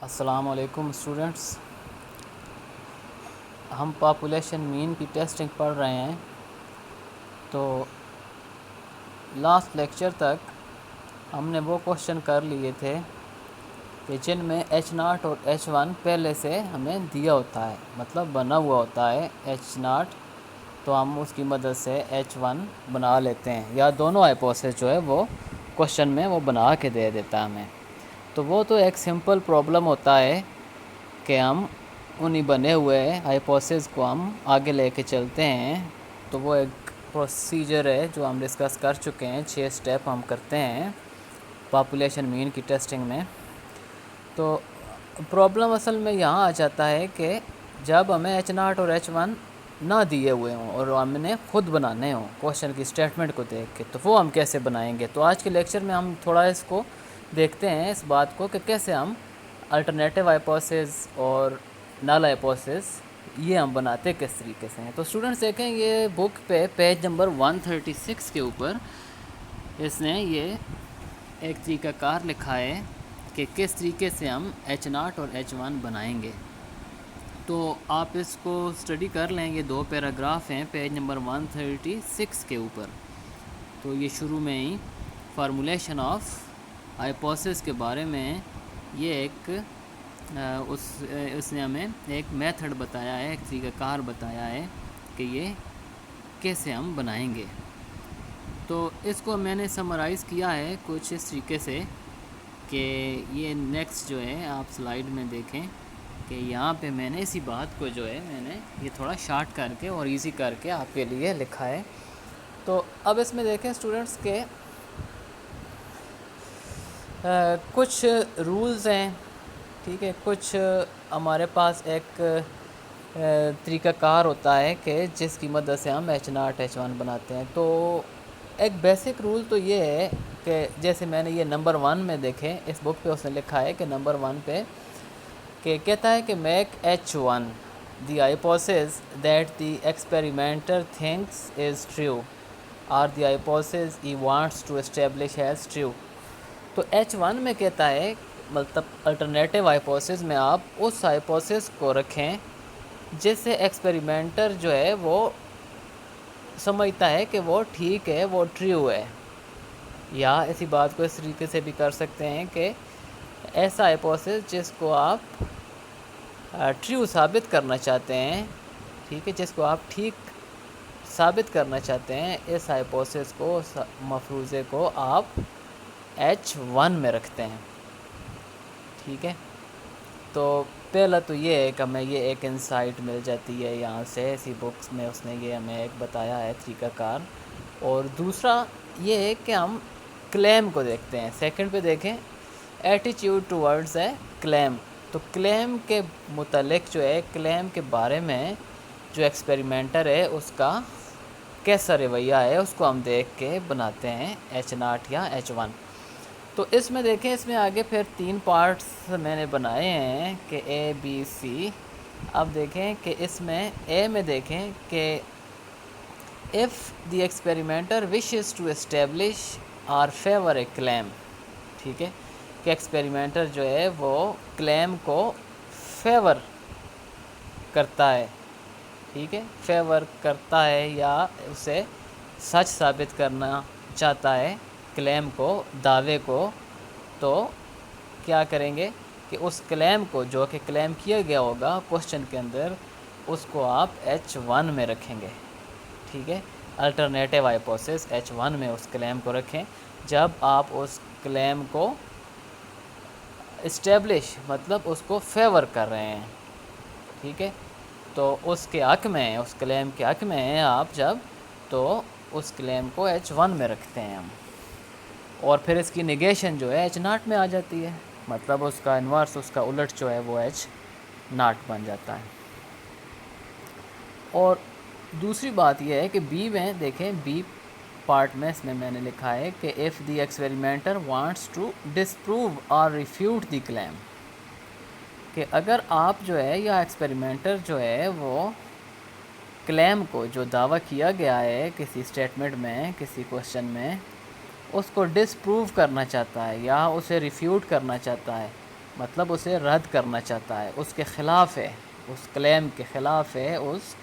السلام علیکم اسٹوڈنٹس، ہم پاپولیشن مین کی ٹیسٹنگ پڑھ رہے ہیں۔ تو لاسٹ لیکچر تک ہم نے وہ کوشچن کر لیے تھے کہ جن میں H0 اور H1 پہلے سے ہمیں دیا ہوتا ہے، مطلب بنا ہوا ہوتا ہے H0، تو ہم اس کی مدد سے H1 بنا لیتے ہیں، یا دونوں ہائپوتھیسس جو ہے وہ کوشچن میں وہ بنا کے دے دیتا ہے ہمیں۔ تو وہ تو ایک سمپل پرابلم ہوتا ہے کہ ہم انہی بنے ہوئے ہائپوتھیسس کو ہم آگے لے کے چلتے ہیں۔ تو وہ ایک پروسیجر ہے جو ہم ڈسکس کر چکے ہیں، 6 سٹیپ ہم کرتے ہیں پاپولیشن مین کی ٹیسٹنگ میں۔ تو پرابلم اصل میں یہاں آ جاتا ہے کہ جب ہمیں H0 اور H1 نہ دیے ہوئے ہوں اور ہم نے خود بنانے ہوں کوشچن کی اسٹیٹمنٹ کو دیکھ کے، تو وہ ہم کیسے بنائیں گے؟ تو آج کے لیکچر میں ہم تھوڑا اس کو دیکھتے ہیں، اس بات کو کہ کیسے ہم الٹرنیٹیو ہائپوتھیسس اور نل ہائپوتھیسس یہ ہم بناتے کس طریقے سے ہیں۔ تو اسٹوڈنٹس دیکھیں، یہ بک پہ پیج نمبر 136 کے اوپر اس نے یہ ایک طریقہ کار لکھا ہے کہ کس طریقے سے ہم H0 اور H1 بنائیں گے۔ تو آپ اس کو اسٹڈی کر لیں، یہ 2 پیراگراف ہیں پیج نمبر 136 کے اوپر۔ تو یہ شروع میں ہی فارمولیشن آف ہائپوتھیسس کے بارے میں یہ ایک اس نے ہمیں ایک میتھڈ بتایا ہے، ایک طریقہ کار بتایا ہے کہ یہ کیسے ہم بنائیں گے۔ تو اس کو میں نے سمرائز کیا ہے کچھ اس طریقے سے کہ یہ نیکسٹ جو ہے آپ سلائیڈ میں دیکھیں کہ یہاں پہ میں نے اسی بات کو جو ہے میں نے یہ تھوڑا شارٹ کر کے اور ایزی کر کے آپ کے لیے لکھا ہے۔ تو اب اس میں دیکھیں اسٹوڈنٹس کے کچھ رولز ہیں، ٹھیک ہے، کچھ ہمارے پاس ایک طریقہ کار ہوتا ہے کہ جس کی مدد سے ہم H0 H1 بناتے ہیں۔ تو ایک بیسک رول تو یہ ہے کہ جیسے میں نے یہ نمبر 1 میں دیکھیں، اس بک پہ اس نے لکھا ہے کہ نمبر 1 پہ کہ کہتا ہے کہ make H1 the hypothesis that the experimenter thinks is true or the hypothesis he wants to establish as true۔ تو H1 میں کہتا ہے مطلب الٹرنیٹیو ہائپوتھیسس میں آپ اس ہائپوتھیسس کو رکھیں جس سے ایکسپیریمنٹر جو ہے وہ سمجھتا ہے کہ وہ ٹھیک ہے، وہ ٹریو ہے۔ یا اسی بات کو اس طریقے سے بھی کر سکتے ہیں کہ ایسا ہائپوتھیسس جس کو آپ ٹریو ثابت کرنا چاہتے ہیں، ٹھیک ہے، جس کو آپ ٹھیک ثابت کرنا چاہتے ہیں، اس ہائپوتھیسس کو، اس مفروضے کو آپ H1 میں رکھتے ہیں، ٹھیک ہے۔ تو پہلا تو یہ ہے کہ ہمیں یہ ایک انسائٹ مل جاتی ہے یہاں سے، اسی بکس میں اس نے یہ ہمیں ایک بتایا ہے طریقہ کار۔ اور دوسرا یہ ہے کہ ہم کلیم کو دیکھتے ہیں۔ سیکنڈ پہ دیکھیں، ایٹیٹیوڈ ٹورڈز اے کلیم۔ تو کلیم کے متعلق جو ہے، کلیم کے بارے میں جو ایکسپیریمنٹر ہے اس کا کیسا رویہ ہے، اس کو ہم دیکھ کے بناتے ہیں H0 یا H1۔ تو اس میں دیکھیں، اس میں آگے پھر 3 پارٹس میں نے بنائے ہیں کہ ABC۔ اب دیکھیں کہ اس میں A میں دیکھیں کہ if the experimenter wishes to establish or favor a claim، ٹھیک ہے، کہ ایکسپیریمنٹر جو ہے وہ کلیم کو فیور کرتا ہے، ٹھیک ہے، فیور کرتا ہے یا اسے سچ ثابت کرنا چاہتا ہے کلیم کو، دعوے کو، تو کیا کریں گے کہ اس کلیم کو جو کہ کلیم کیا گیا ہوگا کوشچن کے اندر، اس کو آپ H1 میں رکھیں گے، ٹھیک ہے، الٹرنیٹیو ہائپوتھیسس H1 میں اس کلیم کو رکھیں۔ جب آپ اس کلیم کو اسٹیبلش مطلب اس کو فیور کر رہے ہیں، ٹھیک ہے، تو اس کے حق میں، اس کلیم کے حق میں ہیں آپ جب، تو اس کلیم کو H1 میں رکھتے ہیں ہم۔ اور پھر اس کی نیگیشن جو ہے H0 میں آ جاتی ہے، مطلب اس کا انورس، اس کا الٹ جو ہے وہ H0 بن جاتا ہے۔ اور دوسری بات یہ ہے کہ B میں دیکھیں، B پارٹ میں اس میں نے لکھا ہے کہ if the experimenter wants to disprove or refute the claim، کہ اگر آپ جو ہے یا ایکسپیریمنٹر جو ہے وہ کلیم کو، جو دعویٰ کیا گیا ہے کسی اسٹیٹمنٹ میں، کسی کوشچن میں، اس کو ڈس پروو کرنا چاہتا ہے یا اسے ریفیوٹ کرنا چاہتا ہے، مطلب اسے رد کرنا چاہتا ہے، اس کے خلاف ہے، اس کلیم کے خلاف ہے، اس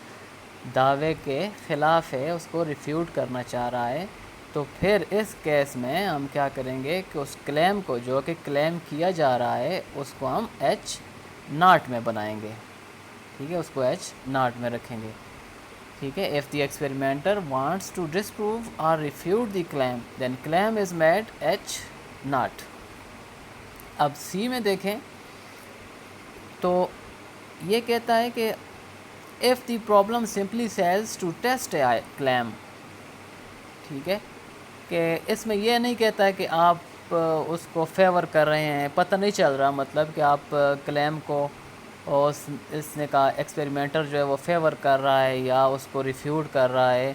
دعوے کے خلاف ہے، اس کو ریفیوٹ کرنا چاہ رہا ہے، تو پھر اس کیس میں ہم کیا کریں گے کہ اس کلیم کو جو کہ کلیم کیا جا رہا ہے اس کو ہم ایچ ناٹ میں بنائیں گے، ٹھیک ہے، اس کو ایچ ناٹ میں رکھیں گے، ٹھیک ہے. if the experimenter wants to disprove or refute the claim then claim is made H not. اب سی میں دیکھیں تو یہ کہتا ہے کہ if the problem simply says to test a claim، ٹھیک ہے، کہ اس میں یہ نہیں کہتا ہے کہ آپ اس کو فیور کر رہے ہیں، پتہ نہیں چل رہا مطلب کہ آپ کلیم کو اس نے کہا ایکسپیریمنٹر جو ہے وہ فیور کر رہا ہے یا اس کو ریفیوٹ کر رہا ہے.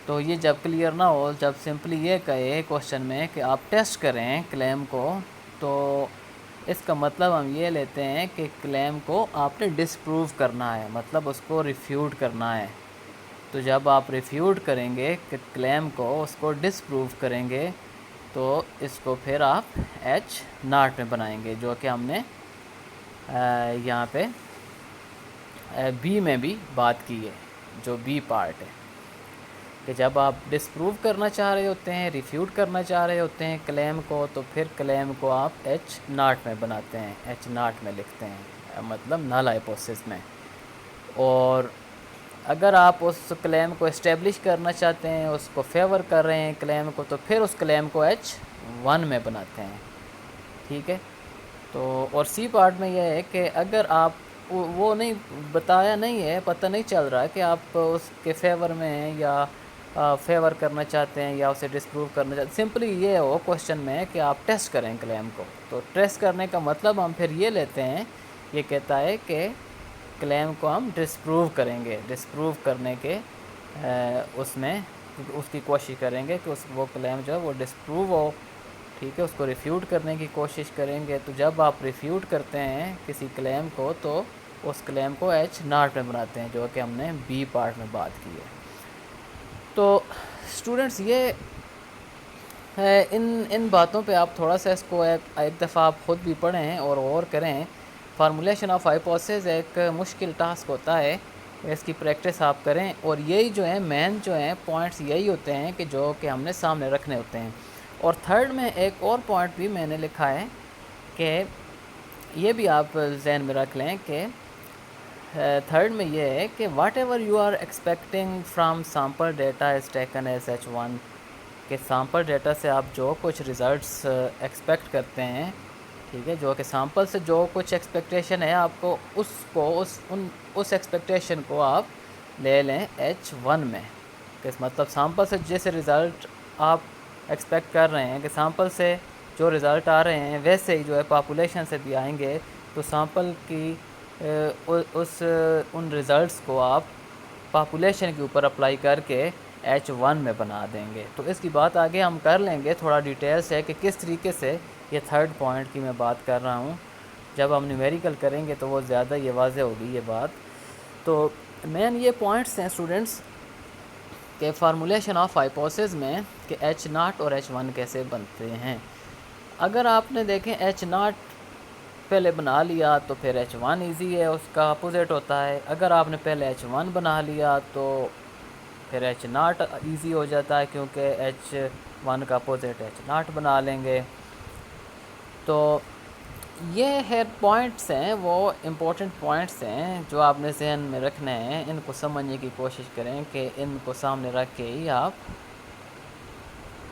تو یہ جب کلیئر نہ ہو، جب سمپلی یہ کہے کوشچن میں کہ آپ ٹیسٹ کریں کلیم کو، تو اس کا مطلب ہم یہ لیتے ہیں کہ کلیم کو آپ نے ڈسپروو کرنا ہے، مطلب اس کو ریفیوٹ کرنا ہے. تو جب آپ ریفیوٹ کریں گے کہ کلیم کو، اس کو ڈسپروو کریں گے، تو اس کو پھر آپ ایچ ناٹ میں بنائیں گے، جو کہ ہم نے یہاں پہ بی میں بھی بات کی ہے، جو بی پارٹ ہے، کہ جب آپ ڈسپروو کرنا چاہ رہے ہوتے ہیں، ریفیوٹ کرنا چاہ رہے ہوتے ہیں کلیم کو، تو پھر کلیم کو آپ ایچ ناٹ میں بناتے ہیں، ایچ ناٹ میں لکھتے ہیں، مطلب نل ہائپوتھیسس میں. اور اگر آپ اس کلیم کو اسٹیبلش کرنا چاہتے ہیں، اس کو فیور کر رہے ہیں کلیم کو، تو پھر اس کلیم کو ایچ ون میں بناتے ہیں، ٹھیک ہے. تو اور سی پارٹ میں یہ ہے کہ اگر آپ وہ نہیں بتایا نہیں ہے، پتہ نہیں چل رہا کہ آپ اس کے فیور میں ہیں یا فیور کرنا چاہتے ہیں یا اسے ڈسپروو کرنا چاہتے ہیں، سمپلی یہ ہو کوشچن میں کہ آپ ٹیسٹ کریں کلیم کو. تو ٹیسٹ کرنے کا مطلب ہم پھر یہ لیتے ہیں، یہ کہتا ہے کہ کلیم کو ہم ڈسپروو کریں گے، ڈسپروو کرنے کے اس میں اس کی کوشش کریں گے کہ وہ کلیم جو ہے وہ ڈسپروو ہو، ٹھیک ہے، اس کو ریفیوٹ کرنے کی کوشش کریں گے. تو جب آپ ریفیوٹ کرتے ہیں کسی کلیم کو، تو اس کلیم کو ایچ ناٹ میں بناتے ہیں، جو کہ ہم نے بی پارٹ میں بات کی ہے. تو اسٹوڈنٹس یہ ان باتوں پہ آپ تھوڑا سا اس کو ایک دفعہ آپ خود بھی پڑھیں اور غور کریں. فارمولیشن آف ہائپوتھیسز ایک مشکل ٹاسک ہوتا ہے، اس کی پریکٹس آپ کریں، اور یہی جو ہیں مین جو ہیں پوائنٹس یہی ہوتے ہیں کہ جو کہ ہم نے سامنے رکھنے ہوتے ہیں. اور تھرڈ میں ایک اور پوائنٹ بھی میں نے لکھا ہے کہ یہ بھی آپ ذہن میں رکھ لیں کہ تھرڈ میں یہ ہے کہ whatever you are expecting from sample data is taken as H one, کہ سیمپل ڈیٹا سے آپ جو کچھ ریزلٹس ایکسپیکٹ کرتے ہیں، ٹھیک ہے، جو کہ سیمپل سے جو کچھ ایکسپیکٹیشن ہے آپ کو، اس ایکسپیکٹیشن کو آپ لے لیں ایچ ون میں. کہ مطلب سیمپل سے جیسے رزلٹ آپ ایکسپیکٹ کر رہے ہیں کہ سیمپل سے جو رزلٹ آ رہے ہیں ویسے ہی جو ہے پاپولیشن سے بھی آئیں گے، تو سیمپل کی ان رزلٹس کو آپ پاپولیشن کے اوپر اپلائی کر کے ایچ ون میں بنا دیں گے. تو اس کی بات آگے ہم کر لیں گے، تھوڑا ڈیٹیل سے کہ کس طریقے سے یہ تھرڈ پوائنٹ کی میں بات کر رہا ہوں. جب ہم نیومیریکل کریں گے تو وہ زیادہ یہ واضح ہوگی یہ بات. تو مین یہ پوائنٹس ہیں اسٹوڈنٹس کہ فارمولیشن آف ہائپوتھیسز میں کہ ایچ ناٹ اور ایچ ون کیسے بنتے ہیں. اگر آپ نے دیکھیں ایچ ناٹ پہلے بنا لیا تو پھر ایچ ون ایزی ہے، اس کا اپوزٹ ہوتا ہے. اگر آپ نے پہلے ایچ ون بنا لیا تو پھر ایچ ناٹ ایزی ہو جاتا ہے، کیونکہ ایچ ون کا اپوزٹ ایچ ناٹ بنا لیں گے. تو یہ ہے پوائنٹس ہیں، وہ امپورٹنٹ پوائنٹس ہیں جو آپ نے ذہن میں رکھنے ہیں. ان کو سمجھنے کی کوشش کریں کہ ان کو سامنے رکھ کے ہی آپ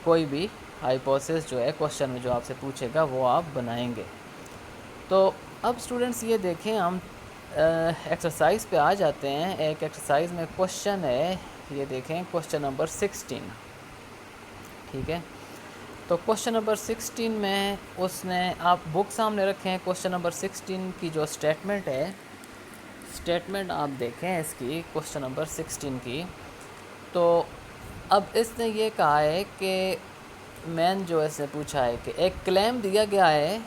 کوئی بھی ہائپوتھیسس جو ہے کوشچن میں جو آپ سے پوچھے گا وہ آپ بنائیں گے. تو اب اسٹوڈنٹس یہ دیکھیں، ہم ایکسرسائز پہ آ جاتے ہیں. ایک ایکسرسائز میں کوشچن ہے، یہ دیکھیں کوشچن نمبر 16، ٹھیک ہے. تو کوشچن نمبر 16 میں اس نے، آپ بک سامنے رکھیں، کوشچن نمبر 16 کی جو اسٹیٹمنٹ ہے، اسٹیٹمنٹ آپ دیکھیں اس کی، کوشچن نمبر 16 کی. تو اب اس نے یہ کہا ہے کہ مین جو اس نے پوچھا ہے کہ ایک کلیم دیا گیا ہے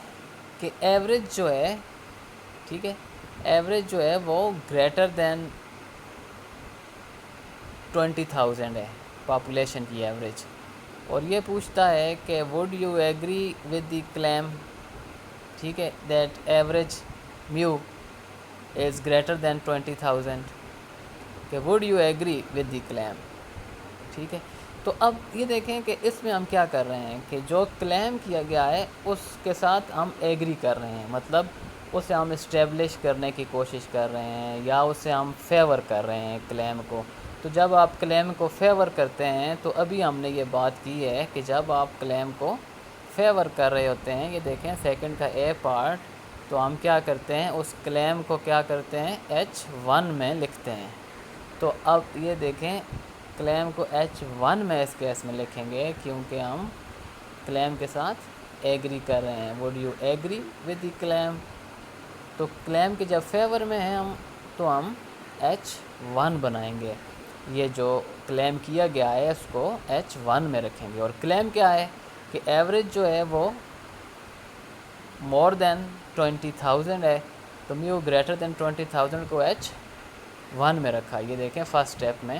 کہ ایوریج جو ہے، ٹھیک ہے، ایوریج جو ہے وہ گریٹر دین 20,000 ہے، پاپولیشن کی ایوریج. اور یہ پوچھتا ہے کہ would you agree with the claim, ٹھیک ہے، that average mu is greater than 20,000 کہ would you agree with the claim. ٹھیک ہے، تو اب یہ دیکھیں کہ اس میں ہم کیا کر رہے ہیں کہ جو کلیم کیا گیا ہے اس کے ساتھ ہم ایگری کر رہے ہیں، مطلب اسے ہم اسٹیبلش کرنے کی کوشش کر رہے ہیں یا اسے ہم فیور کر رہے ہیں کلیم کو. تو جب آپ کلیم کو فیور کرتے ہیں تو ابھی ہم نے یہ بات کی ہے کہ جب آپ کلیم کو فیور کر رہے ہوتے ہیں، یہ دیکھیں سیکنڈ کا اے پارٹ، تو ہم کیا کرتے ہیں اس کلیم کو کیا کرتے ہیں H1 میں لکھتے ہیں. تو اب یہ دیکھیں کلیم کو H1 میں اس کیس میں لکھیں گے کیونکہ ہم کلیم کے ساتھ ایگری کر رہے ہیں. Would you agree with the claim? تو کلیم کے جب فیور میں ہیں ہم تو ہم H1 بنائیں گے. یہ جو کلیم کیا گیا ہے اس کو H1 میں رکھیں گے. اور کلیم کیا ہے کہ ایوریج جو ہے وہ مور دین 20,000 ہے، تو میو گریٹر دین 20,000 کو H1 میں رکھا. یہ دیکھیں فرسٹ اسٹیپ میں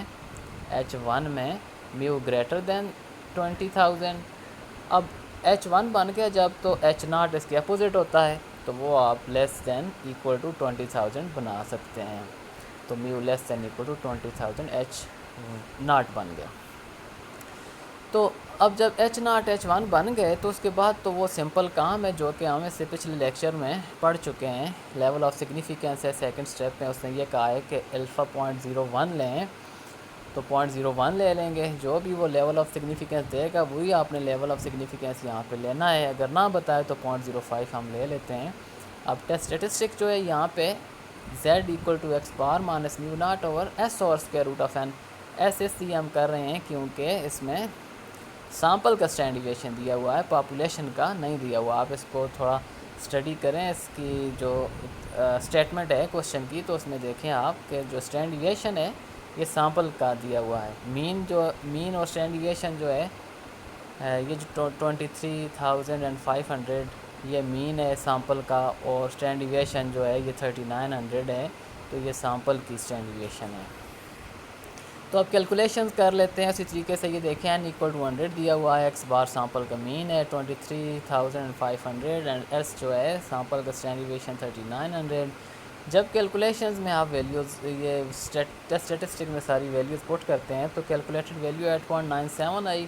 H1 میں میو گریٹر دین 20,000. اب H1 بن گیا جب تو H0 اس کے اپوزٹ ہوتا ہے تو وہ آپ لیس دین ایکول ٹو 20,000 بنا سکتے ہیں. تو میو لیس دین ایکول ٹو 20,000 H0 بن گیا. تو اب جب H0 H1 بن گئے تو اس کے بعد تو وہ سمپل کام ہے جو کہ ہم اس سے پچھلے لیکچر میں پڑھ چکے ہیں. لیول آف سگنیفیکینس ہے سیکنڈ اسٹیپ میں، اس نے یہ کہا ہے کہ الفا 0.01 لیں تو 0.01 لے لیں گے. جو بھی وہ لیول آف سگنیفیکینس دے گا وہی آپ نے لیول آف سگنیفیکینس یہاں پہ لینا ہے. اگر نہ بتائے تو 0.05 ہم لے لیتے ہیں. اب ٹیسٹ اسٹیٹسٹک جو ہے یہاں پہ z equal to x bar minus mu naught over s over square root of n. ایس لیے ہم کر رہے ہیں کیونکہ اس میں سامپل کا اسٹینڈ ایویشن دیا ہوا ہے، پاپولیشن کا نہیں دیا ہوا. آپ اس کو تھوڑا اسٹڈی کریں، اس کی جو اسٹیٹمنٹ ہے کوشچن کی تو اس میں دیکھیں آپ کہ جو اسٹینڈ ایویشن ہے یہ سامپل کا دیا ہوا ہے. مین اور اسٹینڈ ایویشن جو ہے یہ جو 23,500 یہ مین ہے سامپل کا، اور اسٹینڈ ایویشن جو ہے یہ 3900 ہے. تو یہ سامپل کی اسٹینڈ ایویشن ہے. تو اب کیلکولیشنز کر لیتے ہیں اسی طریقے سے. یہ دیکھیں n ایکول ٹو 100 دیا ہوا ہے، ایکس بار سامپل کا مین ہے 23,500 اینڈ ایس جو ہے سامپل کا اسٹینڈ ایویشن 3900. جب کیلکولیشنز میں آپ ویلیوز یہ ٹیسٹ اسٹیٹسٹک میں ساری ویلیوز پٹ کرتے ہیں تو کیلکولیٹڈ ویلیو 8.97 آئی.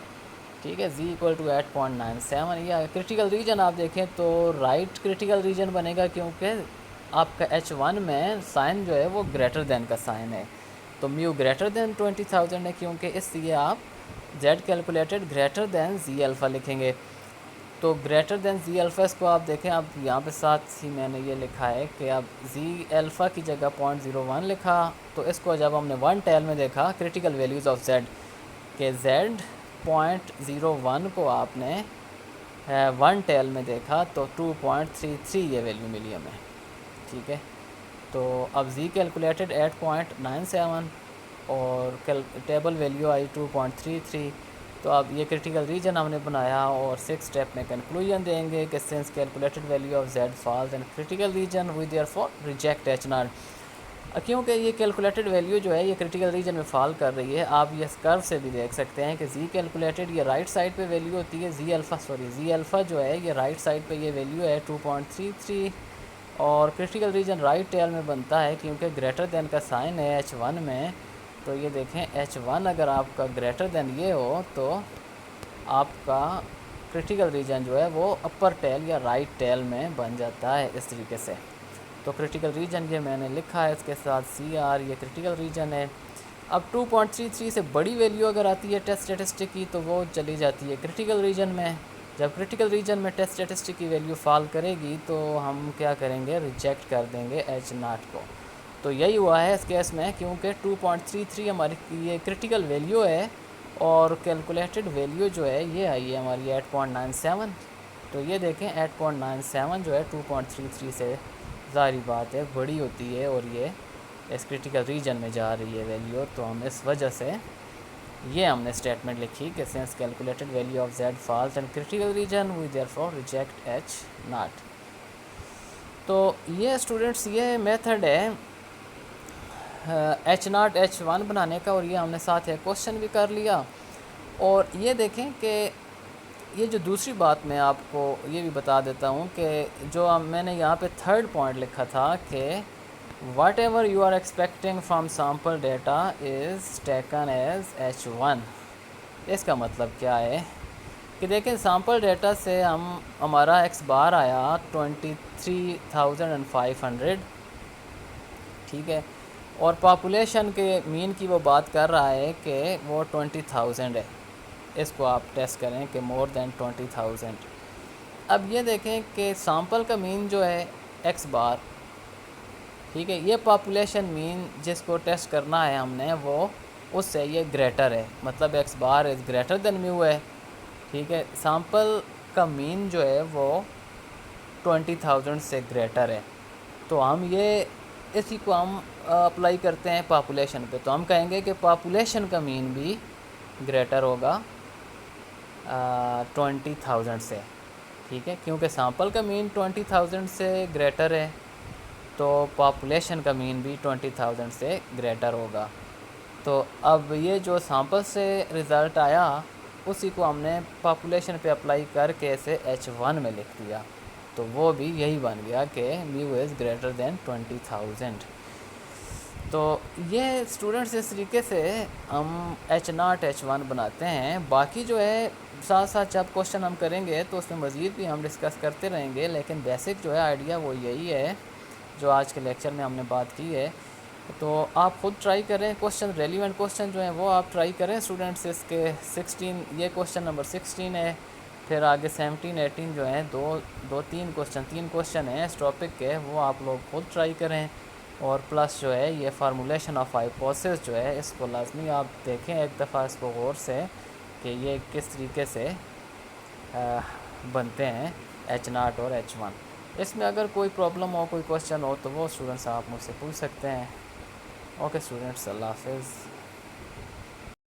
ٹھیک ہے، z ایکول ٹو 8.97. یہ کرٹیکل ریجن آپ دیکھیں تو رائٹ کرٹیکل ریجن بنے گا کیونکہ آپ کا H1 میں سائن جو ہے وہ گریٹر دین کا سائن ہے. تو میو گریٹر دین 20,000 ہے کیونکہ اس لیے آپ z calculated greater than z alpha لکھیں گے. تو گریٹر دین z الفا اس کو آپ دیکھیں، اب یہاں پہ ساتھ ہی میں نے یہ لکھا ہے کہ اب z الفا کی جگہ 0.01 لکھا. تو اس کو جب ہم نے 1 ٹیل میں دیکھا کرٹیکل ویلیوز آف z کہ z 0.01 کو آپ نے 1 ٹیل میں دیکھا تو 2.33 یہ ویلیو ملی ہمیں. ٹھیک ہے، تو اب z کیلکولیٹڈ 8.97 اور ٹیبل ویلیو آئی 2.33. تو اب یہ کرٹیکل ریجن ہم نے بنایا اور 6 اسٹیپ میں کنکلوژن دیں گے کہ since calculated value of z falls in critical region we therefore reject H0. کیونکہ یہ کیلکولیٹڈ ویلیو جو ہے یہ کرٹیکل ریجن میں فال کر رہی ہے. آپ یہ کرو سے بھی دیکھ سکتے ہیں کہ z کیلکولیٹڈ یہ رائٹ سائڈ پہ ویلیو ہوتی ہے، z الفا جو ہے یہ رائٹ سائڈ پہ یہ ویلیو ہے 2.33 اور کرٹیکل ریجن رائٹ ٹیل میں بنتا ہے کیونکہ گریٹر دین کا سائن ہے H1 میں. تو یہ دیکھیں H1 اگر آپ کا گریٹر دین یہ ہو تو آپ کا کرٹیکل ریجن جو ہے وہ اپر ٹیل یا رائٹ ٹیل میں بن جاتا ہے اس طریقے سے. تو کرٹیکل ریجن یہ میں نے لکھا ہے اس کے ساتھ CR یہ کرٹیکل ریجن ہے. اب 2.33 سے بڑی ویلیو اگر آتی ہے ٹیسٹ اسٹیٹسٹک کی تو وہ چلی جاتی ہے کرٹیکل ریجن میں. جب کرٹیکل ریجن میں ٹیسٹ اسٹیٹسٹک کی ویلیو فال کرے گی تو ہم کیا کریں گے، ریجیکٹ کر دیں گے H0 کو. تو یہی ہوا ہے اس کیس میں کیونکہ 2.33 ہماری یہ کرٹیکل ویلیو ہے اور کیلکولیٹڈ ویلیو جو ہے یہ آئی ہے ہماری 8.97. تو یہ دیکھیں 8.97 جو ہے 2.33 سے ظاہری بات ہے بڑی ہوتی ہے اور یہ اس کرٹیکل ریجن میں جا رہی ہے ویلیو. تو ہم اس وجہ سے یہ ہم نے اسٹیٹمنٹ لکھی کہ since calculated value of z falls in critical region we therefore reject H0. تو یہ اسٹوڈنٹس یہ میتھڈ ہے H0 H1 بنانے کا، اور یہ ہم نے ساتھ ایک کوشچن بھی کر لیا. اور یہ دیکھیں کہ یہ جو دوسری بات میں آپ کو یہ بھی بتا دیتا ہوں کہ جو میں نے یہاں پہ تھرڈ پوائنٹ لکھا تھا کہ whatever you are expecting from sample data is taken as H1. اس کا مطلب کیا ہے کہ دیکھیں سیمپل ڈیٹا سے ہمارا ایکس بار آیا 23,500، ٹھیک ہے، اور پاپولیشن کے مین کی وہ بات کر رہا ہے کہ وہ 20,000 ہے. اس کو آپ ٹیسٹ کریں کہ مور دین 20,000. اب یہ دیکھیں کہ سیمپل کا مین جو ہے ایکس بار، ٹھیک ہے، یہ پاپولیشن مین جس کو ٹیسٹ کرنا ہے ہم نے وہ اس سے یہ گریٹر ہے، مطلب ایکس بار از گریٹر دین میو ہے، ٹھیک ہے. سیمپل کا مین جو ہے وہ 20,000 سے گریٹر ہے. تو ہم یہ اسی کو ہم اپلائی کرتے ہیں پاپولیشن پہ، تو ہم کہیں گے کہ پاپولیشن کا مین بھی گریٹر ہوگا 20,000 سے، ٹھیک ہے، کیونکہ سیمپل کا مین 20,000 سے گریٹر ہے تو پاپولیشن کا مین بھی 20,000 سے گریٹر ہوگا. تو اب یہ جو سیمپل سے رزلٹ آیا اسی کو ہم نے پاپولیشن پہ اپلائی کر کے اسے H1 میں لکھ دیا، تو وہ بھی یہی بن گیا کہ میو از گریٹر دین 20,000. تو یہ اسٹوڈنٹس اس طریقے سے ہم H0 H1 بناتے ہیں. باقی جو ہے ساتھ ساتھ جب کوشچن ہم کریں گے تو اس میں مزید بھی ہم ڈسکس کرتے رہیں گے، لیکن بیسک جو ہے آئیڈیا وہ یہی ہے جو آج کے لیکچر میں ہم نے بات کی ہے. تو آپ خود ٹرائی کریں، کوشچن ریلیونٹ کوشچن جو ہیں وہ آپ ٹرائی کریں اسٹوڈنٹس. اس کے 16 یہ کوشچن نمبر 16 ہے، پھر آگے 17 18 جو ہیں تین کوشچن ہیں اس ٹاپک کے، وہ آپ لوگ خود ٹرائی کریں. اور پلس جو ہے یہ فارمولیشن آف ہائپوتھیسس جو ہے اس کو لازمی آپ دیکھیں ایک دفعہ اس کو غور سے کہ یہ کس طریقے سے بنتے ہیں H0 اور H1. اس میں اگر کوئی پرابلم ہو، کوئی کوشچن ہو تو وہ اسٹوڈنٹس آپ مجھ سے پوچھ سکتے ہیں. اوکے اسٹوڈنٹس، اللہ حافظ.